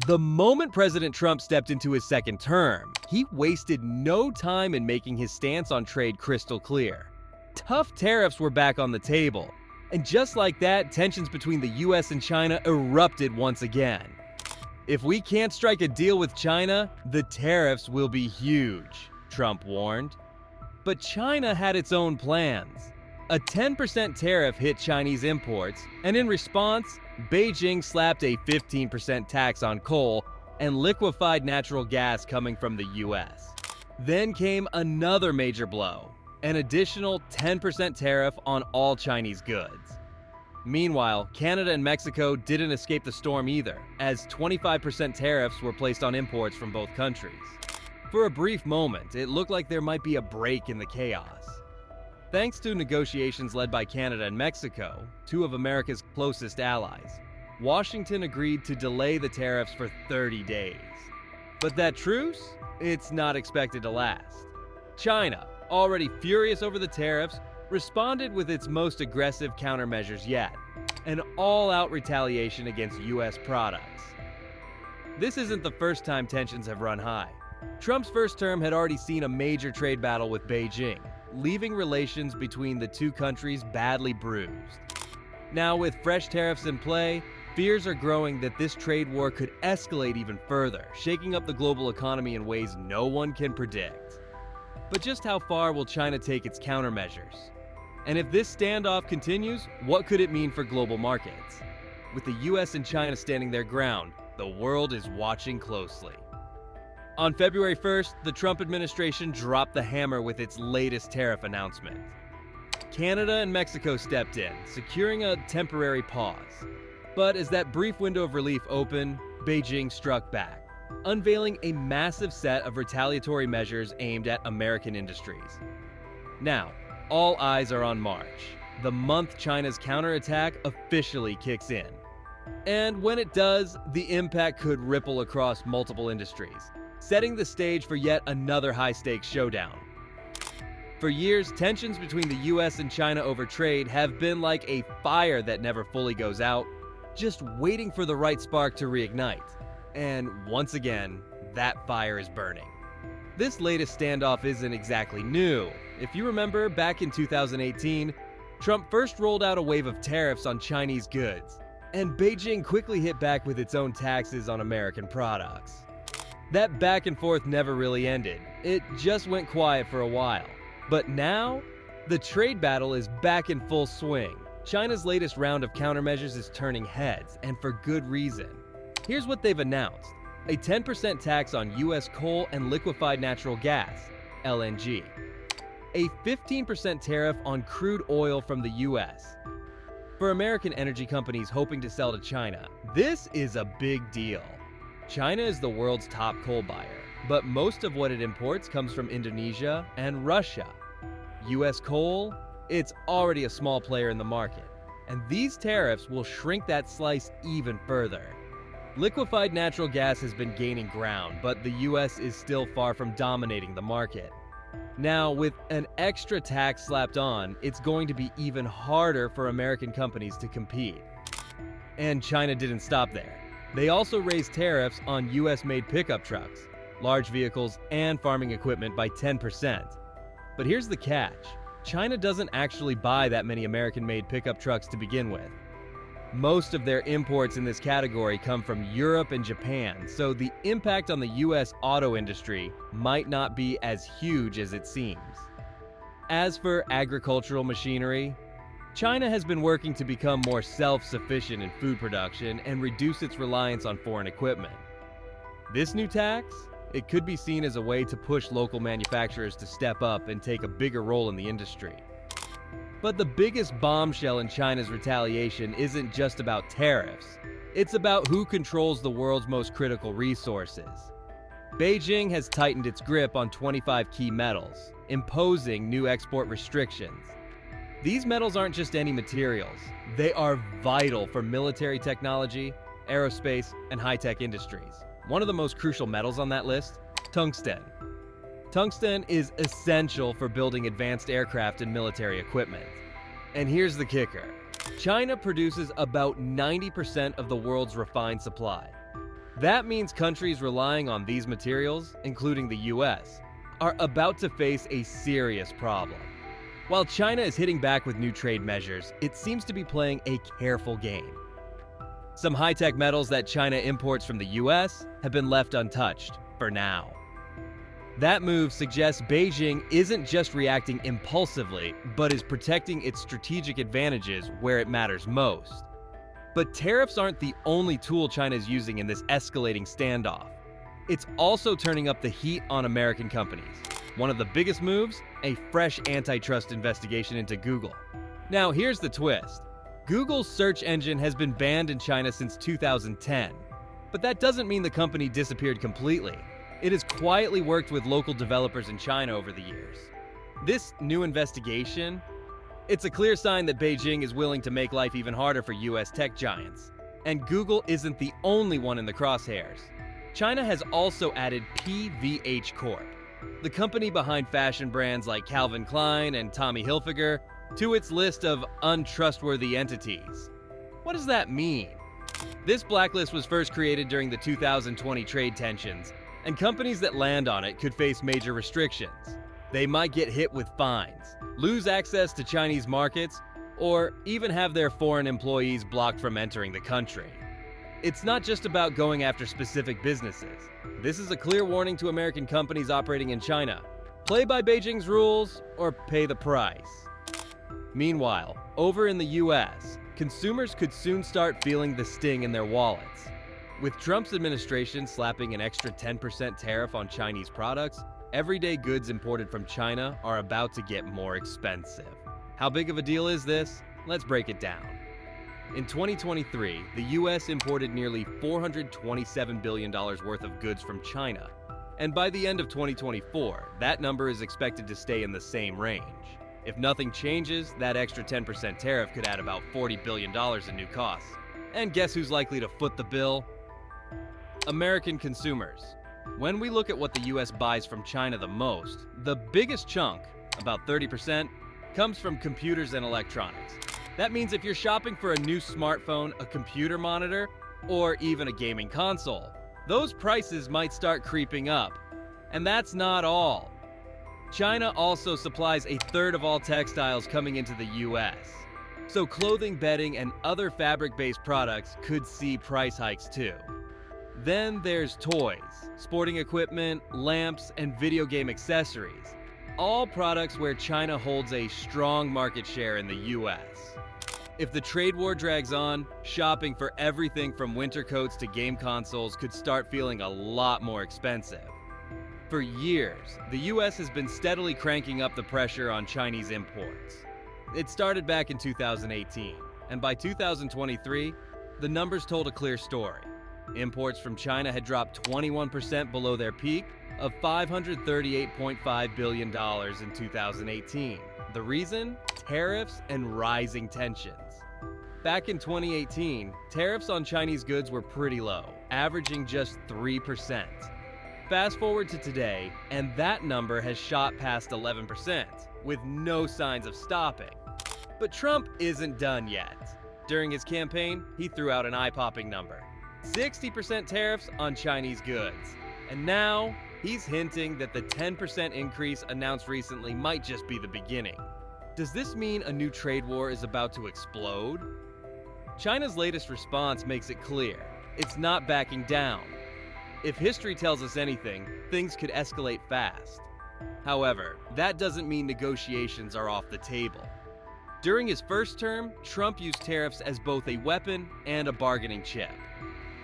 The moment President Trump stepped into his second term, he wasted no time in making his stance on trade crystal clear. Tough tariffs were back on the table, and just like that, tensions between the US and China erupted once again. If we can't strike a deal with China, the tariffs will be huge, Trump warned. But China had its own plans. A 10% tariff hit Chinese imports, and in response, Beijing slapped a 15% tax on coal and liquefied natural gas coming from the US. Then came another major blow, an additional 10% tariff on all Chinese goods. Meanwhile, Canada and Mexico didn't escape the storm either, as 25% tariffs were placed on imports from both countries. For a brief moment, it looked like there might be a break in the chaos. Thanks to negotiations led by Canada and Mexico, two of America's closest allies, Washington agreed to delay the tariffs for 30 days. But that truce? It's not expected to last. China, already furious over the tariffs, responded with its most aggressive countermeasures yet, an all-out retaliation against US products. This isn't the first time tensions have run high. Trump's first term had already seen a major trade battle with Beijing, leaving relations between the two countries badly bruised. Now, with fresh tariffs in play, fears are growing that this trade war could escalate even further, shaking up the global economy in ways no one can predict. But just how far will China take its countermeasures? And if this standoff continues, what could it mean for global markets? With the US and China standing their ground, the world is watching closely. On February 1st, the Trump administration dropped the hammer with its latest tariff announcement. Canada and Mexico stepped in, securing a temporary pause. But as that brief window of relief opened, Beijing struck back, unveiling a massive set of retaliatory measures aimed at American industries. Now, all eyes are on March, the month China's counterattack officially kicks in. And when it does, the impact could ripple across multiple industries, setting the stage for yet another high-stakes showdown. For years, tensions between the US and China over trade have been like a fire that never fully goes out, just waiting for the right spark to reignite. And once again, that fire is burning. This latest standoff isn't exactly new. If you remember, back in 2018, Trump first rolled out a wave of tariffs on Chinese goods, and Beijing quickly hit back with its own taxes on American products. That back and forth never really ended. It just went quiet for a while. But now, the trade battle is back in full swing. China's latest round of countermeasures is turning heads, and for good reason. Here's what they've announced: a 10% tax on US coal and liquefied natural gas, LNG. A 15% tariff on crude oil from the US. For American energy companies hoping to sell to China, this is a big deal. China is the world's top coal buyer, but most of what it imports comes from Indonesia and Russia. US coal? It's already a small player in the market, and these tariffs will shrink that slice even further. Liquefied natural gas has been gaining ground, but the US is still far from dominating the market. Now, with an extra tax slapped on, it's going to be even harder for American companies to compete. And China didn't stop there. They also raised tariffs on US-made pickup trucks, large vehicles, and farming equipment by 10%. But here's the catch: China doesn't actually buy that many American-made pickup trucks to begin with. Most of their imports in this category come from Europe and Japan, so the impact on the US auto industry might not be as huge as it seems. As for agricultural machinery, China has been working to become more self-sufficient in food production and reduce its reliance on foreign equipment. This new tax? It could be seen as a way to push local manufacturers to step up and take a bigger role in the industry. But the biggest bombshell in China's retaliation isn't just about tariffs. It's about who controls the world's most critical resources. Beijing has tightened its grip on 25 key metals, imposing new export restrictions. These metals aren't just any materials. They are vital for military technology, aerospace, and high-tech industries. One of the most crucial metals on that list? Tungsten. Tungsten is essential for building advanced aircraft and military equipment. And here's the kicker: China produces about 90% of the world's refined supply. That means countries relying on these materials, including the US, are about to face a serious problem. While China is hitting back with new trade measures, it seems to be playing a careful game. Some high-tech metals that China imports from the US have been left untouched, for now. That move suggests Beijing isn't just reacting impulsively, but is protecting its strategic advantages where it matters most. But tariffs aren't the only tool China is using in this escalating standoff. It's also turning up the heat on American companies. One of the biggest moves? A fresh antitrust investigation into Google. Now here's the twist. Google's search engine has been banned in China since 2010. But that doesn't mean the company disappeared completely. It has quietly worked with local developers in China over the years. This new investigation, it's a clear sign that Beijing is willing to make life even harder for US tech giants. And Google isn't the only one in the crosshairs. China has also added PVH Corp, the company behind fashion brands like Calvin Klein and Tommy Hilfiger, to its list of untrustworthy entities. What does that mean? This blacklist was first created during the 2020 trade tensions, and companies that land on it could face major restrictions. They might get hit with fines, lose access to Chinese markets, or even have their foreign employees blocked from entering the country. It's not just about going after specific businesses. This is a clear warning to American companies operating in China. Play by Beijing's rules or pay the price. Meanwhile, over in the US, consumers could soon start feeling the sting in their wallets. With Trump's administration slapping an extra 10% tariff on Chinese products, everyday goods imported from China are about to get more expensive. How big of a deal is this? Let's break it down. In 2023, the US imported nearly $427 billion worth of goods from China. And by the end of 2024, that number is expected to stay in the same range. If nothing changes, that extra 10% tariff could add about $40 billion in new costs. And guess who's likely to foot the bill? American consumers. When we look at what the US buys from China the most, the biggest chunk, about 30%, comes from computers and electronics. That means if you're shopping for a new smartphone, a computer monitor, or even a gaming console, those prices might start creeping up. And that's not all. China also supplies a third of all textiles coming into the US. So clothing, bedding, and other fabric-based products could see price hikes too. Then there's toys, sporting equipment, lamps, and video game accessories. All products where China holds a strong market share in the US. If the trade war drags on, shopping for everything from winter coats to game consoles could start feeling a lot more expensive. For years, the US has been steadily cranking up the pressure on Chinese imports. It started back in 2018, and by 2023, the numbers told a clear story. Imports from China had dropped 21% below their peak of $538.5 billion in 2018. The reason? Tariffs and rising tensions. Back in 2018, tariffs on Chinese goods were pretty low, averaging just 3%. Fast forward to today, and that number has shot past 11%, with no signs of stopping. But Trump isn't done yet. During his campaign, he threw out an eye-popping number: 60% tariffs on Chinese goods. And now, he's hinting that the 10% increase announced recently might just be the beginning. Does this mean a new trade war is about to explode? China's latest response makes it clear. It's not backing down. If history tells us anything, things could escalate fast. However, that doesn't mean negotiations are off the table. During his first term, Trump used tariffs as both a weapon and a bargaining chip.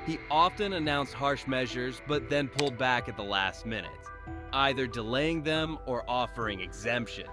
He often announced harsh measures, but then pulled back at the last minute, either delaying them or offering exemptions.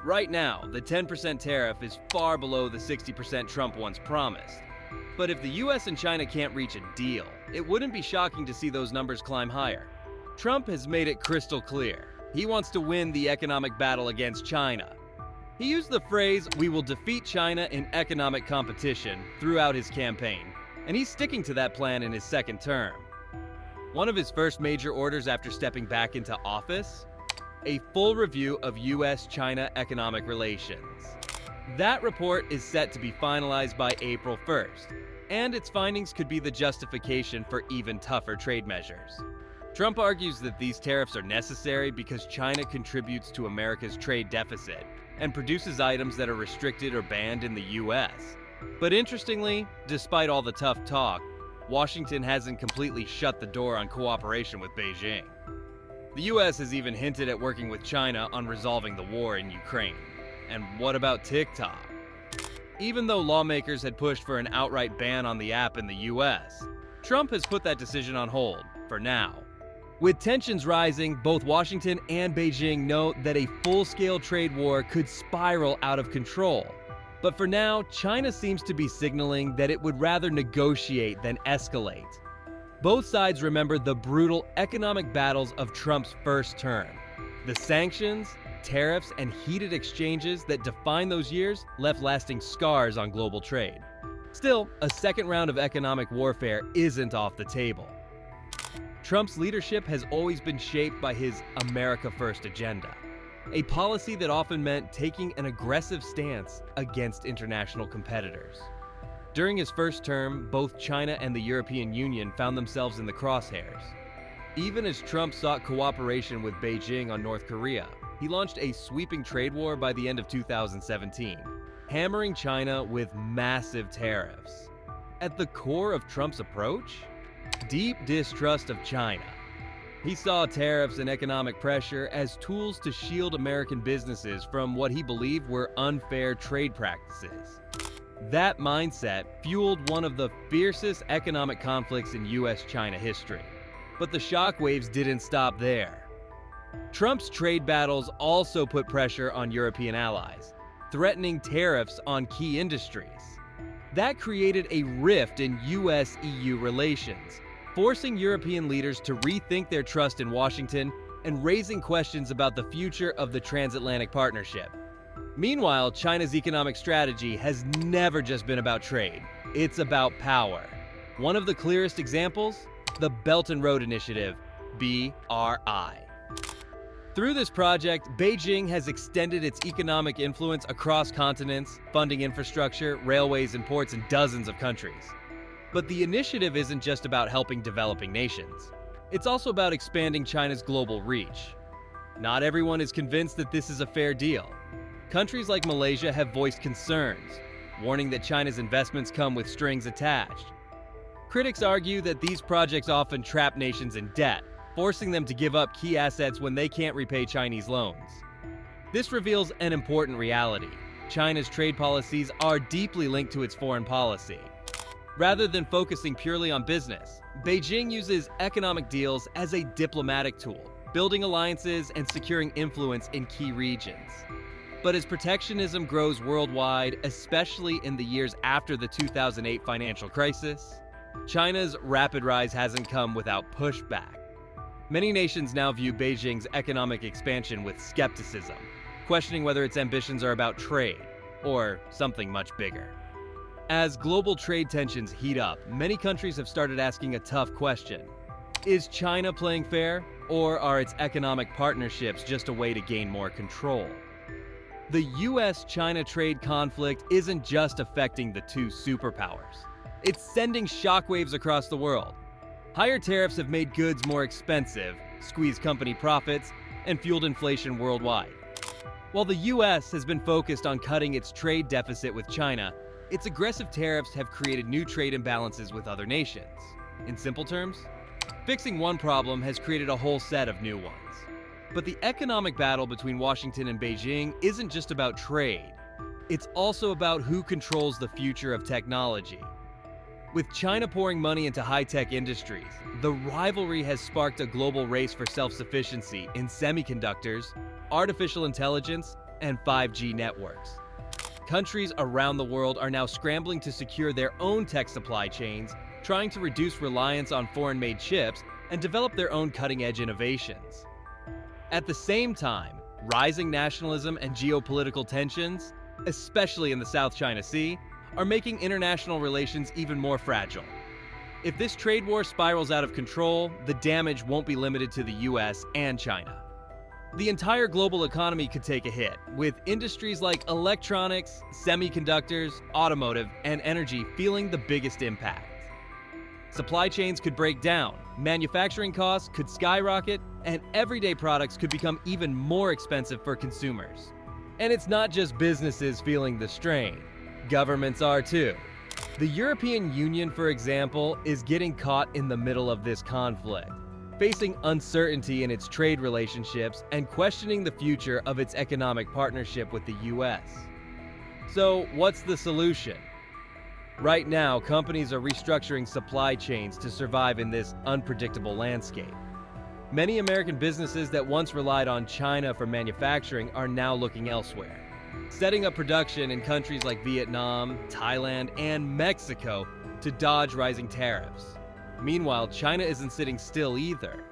Right now, the 10% tariff is far below the 60% Trump once promised. But if the US and China can't reach a deal, it wouldn't be shocking to see those numbers climb higher. Trump has made it crystal clear. He wants to win the economic battle against China. He used the phrase, "We will defeat China in economic competition," throughout his campaign, and he's sticking to that plan in his second term. One of his first major orders after stepping back into office? A full review of US-China economic relations. That report is set to be finalized by April 1st, and its findings could be the justification for even tougher trade measures. Trump argues that these tariffs are necessary because China contributes to America's trade deficit and produces items that are restricted or banned in the US. But interestingly, despite all the tough talk, Washington hasn't completely shut the door on cooperation with Beijing. The US has even hinted at working with China on resolving the war in Ukraine. And what about TikTok? Even though lawmakers had pushed for an outright ban on the app in the US, Trump has put that decision on hold, for now. With tensions rising, both Washington and Beijing know that a full-scale trade war could spiral out of control. But for now, China seems to be signaling that it would rather negotiate than escalate. Both sides remember the brutal economic battles of Trump's first term. The sanctions, tariffs, and heated exchanges that defined those years left lasting scars on global trade. Still, a second round of economic warfare isn't off the table. Trump's leadership has always been shaped by his America First agenda, a policy that often meant taking an aggressive stance against international competitors. During his first term, both China and the European Union found themselves in the crosshairs. Even as Trump sought cooperation with Beijing on North Korea, he launched a sweeping trade war by the end of 2017, hammering China with massive tariffs. At the core of Trump's approach? Deep distrust of China. He saw tariffs and economic pressure as tools to shield American businesses from what he believed were unfair trade practices. That mindset fueled one of the fiercest economic conflicts in US-China history. But the shockwaves didn't stop there. Trump's trade battles also put pressure on European allies, threatening tariffs on key industries. That created a rift in US-EU relations, forcing European leaders to rethink their trust in Washington and raising questions about the future of the transatlantic partnership. Meanwhile, China's economic strategy has never just been about trade. It's about power. One of the clearest examples? The Belt and Road Initiative, BRI. Through this project, Beijing has extended its economic influence across continents, funding infrastructure, railways, and ports in dozens of countries. But the initiative isn't just about helping developing nations. It's also about expanding China's global reach. Not everyone is convinced that this is a fair deal. Countries like Malaysia have voiced concerns, warning that China's investments come with strings attached. Critics argue that these projects often trap nations in debt, forcing them to give up key assets when they can't repay Chinese loans. This reveals an important reality. China's trade policies are deeply linked to its foreign policy. Rather than focusing purely on business, Beijing uses economic deals as a diplomatic tool, building alliances and securing influence in key regions. But as protectionism grows worldwide, especially in the years after the 2008 financial crisis, China's rapid rise hasn't come without pushback. Many nations now view Beijing's economic expansion with skepticism, questioning whether its ambitions are about trade or something much bigger. As global trade tensions heat up, many countries have started asking a tough question. Is China playing fair, or are its economic partnerships just a way to gain more control? The US-China trade conflict isn't just affecting the two superpowers. It's sending shockwaves across the world. Higher tariffs have made goods more expensive, squeezed company profits, and fueled inflation worldwide. While the US has been focused on cutting its trade deficit with China, its aggressive tariffs have created new trade imbalances with other nations. In simple terms, fixing one problem has created a whole set of new ones. But the economic battle between Washington and Beijing isn't just about trade. It's also about who controls the future of technology. With China pouring money into high-tech industries, the rivalry has sparked a global race for self-sufficiency in semiconductors, artificial intelligence, and 5G networks. Countries around the world are now scrambling to secure their own tech supply chains, trying to reduce reliance on foreign-made chips and develop their own cutting-edge innovations. At the same time, rising nationalism and geopolitical tensions, especially in the South China Sea, are making international relations even more fragile. If this trade war spirals out of control, the damage won't be limited to the US and China. The entire global economy could take a hit, with industries like electronics, semiconductors, automotive, and energy feeling the biggest impact. Supply chains could break down, manufacturing costs could skyrocket, and everyday products could become even more expensive for consumers. And it's not just businesses feeling the strain. Governments are too. The European Union, for example, is getting caught in the middle of this conflict, facing uncertainty in its trade relationships and questioning the future of its economic partnership with the US. So, what's the solution? Right now, companies are restructuring supply chains to survive in this unpredictable landscape. Many American businesses that once relied on China for manufacturing are now looking elsewhere, setting up production in countries like Vietnam, Thailand, and Mexico to dodge rising tariffs. Meanwhile, China isn't sitting still either.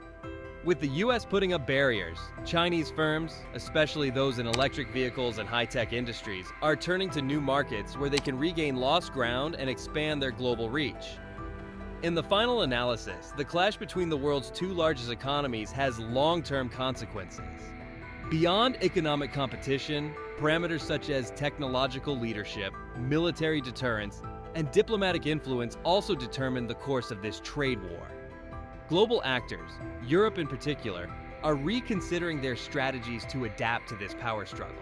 With the US putting up barriers, Chinese firms, especially those in electric vehicles and high-tech industries, are turning to new markets where they can regain lost ground and expand their global reach. In the final analysis, the clash between the world's two largest economies has long-term consequences. Beyond economic competition, parameters such as technological leadership, military deterrence, and diplomatic influence also determine the course of this trade war. Global actors, Europe in particular, are reconsidering their strategies to adapt to this power struggle.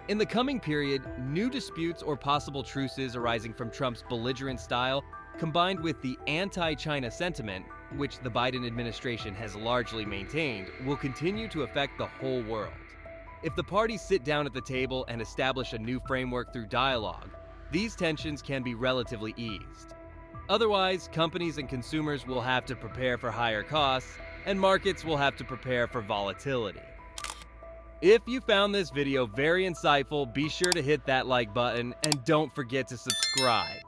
In the coming period, new disputes or possible truces arising from Trump's belligerent style, combined with the anti-China sentiment, which the Biden administration has largely maintained, will continue to affect the whole world. If the parties sit down at the table and establish a new framework through dialogue, these tensions can be relatively eased. Otherwise, companies and consumers will have to prepare for higher costs, and markets will have to prepare for volatility. If you found this video very insightful, be sure to hit that like button and don't forget to subscribe.